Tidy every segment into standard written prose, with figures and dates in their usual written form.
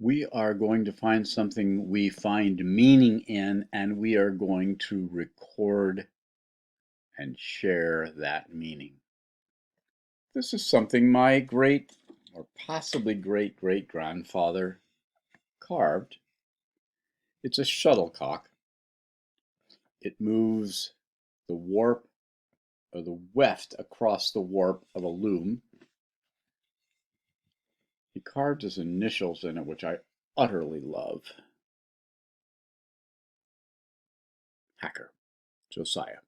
We are going to find something we find meaning in, and we are going to record and share that meaning. This is something my great or possibly great-great-grandfather carved. It's a shuttlecock. It moves the warp or the weft across the warp of a loom. He carved his initials in it, which I utterly love. Hacker, Josiah.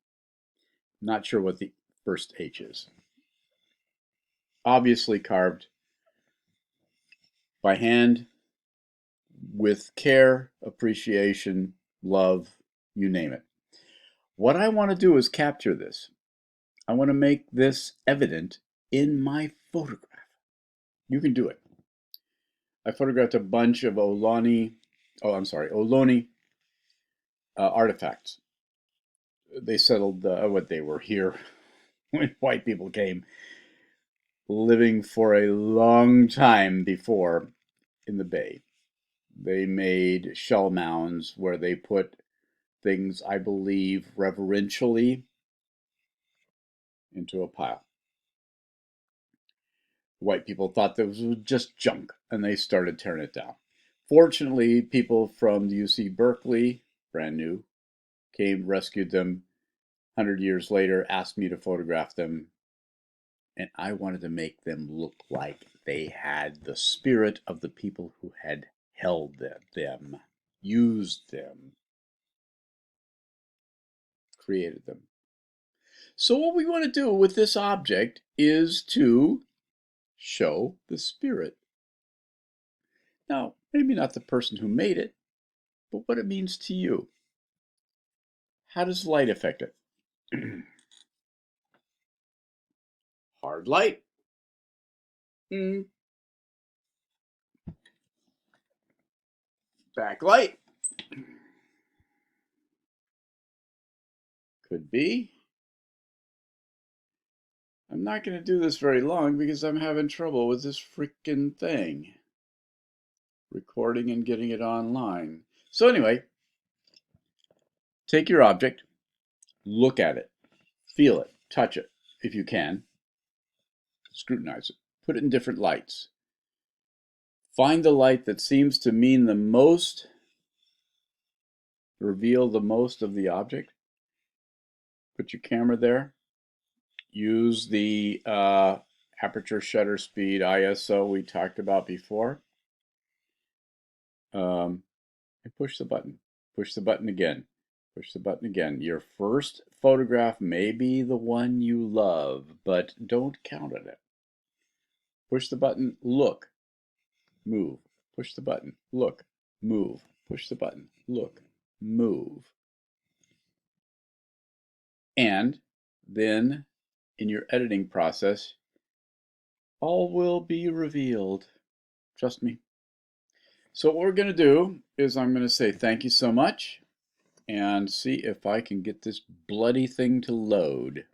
Not sure what the first H is. Obviously carved by hand with care, appreciation, love, you name it. What I want to do is capture this. I want to make this evident in my photograph. You can do it. I photographed a bunch of Ohlone artifacts. They settled what they were here when white people came, living for a long time before in the Bay. They made shell mounds where they put things, I believe, reverentially into a pile. White people thought this was just junk, and they started tearing it down. Fortunately, people from the UC Berkeley, brand new, came, rescued them. 100 years later, asked me to photograph them, and I wanted to make them look like they had the spirit of the people who had held them, used them, created them. So what we want to do with this object is to show the spirit. Now, maybe not the person who made it, but what it means to you. How does light affect it? Hard light. Backlight. Could be. I'm not going to do this very long because I'm having trouble with this freaking thing. Recording and getting it online. So anyway, take your object, look at it, feel it, touch it if you can, scrutinize it, put it in different lights. Find the light that seems to mean the most, reveal the most of the object. Put your camera there. Use the aperture shutter speed ISO we talked about before. And push the button. Push the button again. Push the button again. Your first photograph may be the one you love, but don't count on it. Push the button, look, move. Push the button, look, move. Push the button, look, move. And then in your editing process, all will be revealed. Trust me. So what we're going to do is I'm going to say thank you so much and see if I can get this bloody thing to load.